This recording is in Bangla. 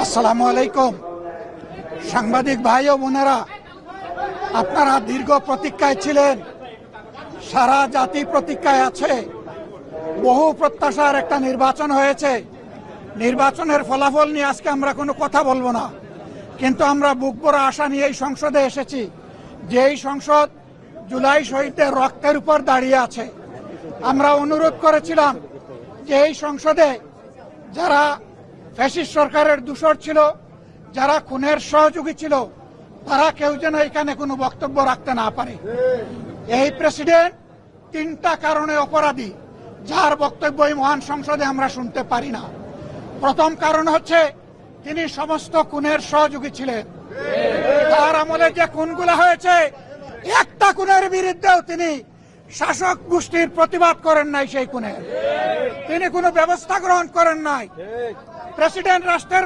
আসসালামু আলাইকুম। সাংবাদিক ভাই ও বোনেরা, আপনারা দীর্ঘ প্রতীক্ষায় ছিলেন, সারা জাতি প্রতীক্ষায় আছে। বহু প্রত্যাশার একটা নির্বাচন হয়েছে। নির্বাচনের ফলাফল নিয়ে আজকে আমরা কোনো কথা বলবো না, কিন্তু আমরা বুক ভরা আশা নিয়ে এই সংসদে এসেছি, যে এই সংসদ জুলাই শহীদদের রক্তের উপর দাঁড়িয়ে আছে। আমরা অনুরোধ করেছিলাম যে এই সংসদে যারা ফ্যাসিস্ট সরকারের দূষর ছিল, যারা খুনের সহযোগী ছিল, তারা কেউ যেন এখানে কোনো বক্তব্য রাখতে না পারে। এই প্রেসিডেন্ট তিনটা কারণে অপরাধী, যার বক্তব্য এই মহান সংসদে আমরা শুনতে পারি না। প্রথম কারণ হচ্ছে তিনি সমস্ত খুনের সহযোগী ছিলেন। তার আমলে যে খুনগুলো হয়েছে, একটা খুনের বিরুদ্ধেও তিনি শাসক গোষ্ঠীর প্রতিবাদ করেন নাই। সেই খুনের তিনি কোনো ব্যবস্থা গ্রহণ করেন নাই। প্রেসিডেন্ট রাষ্ট্রের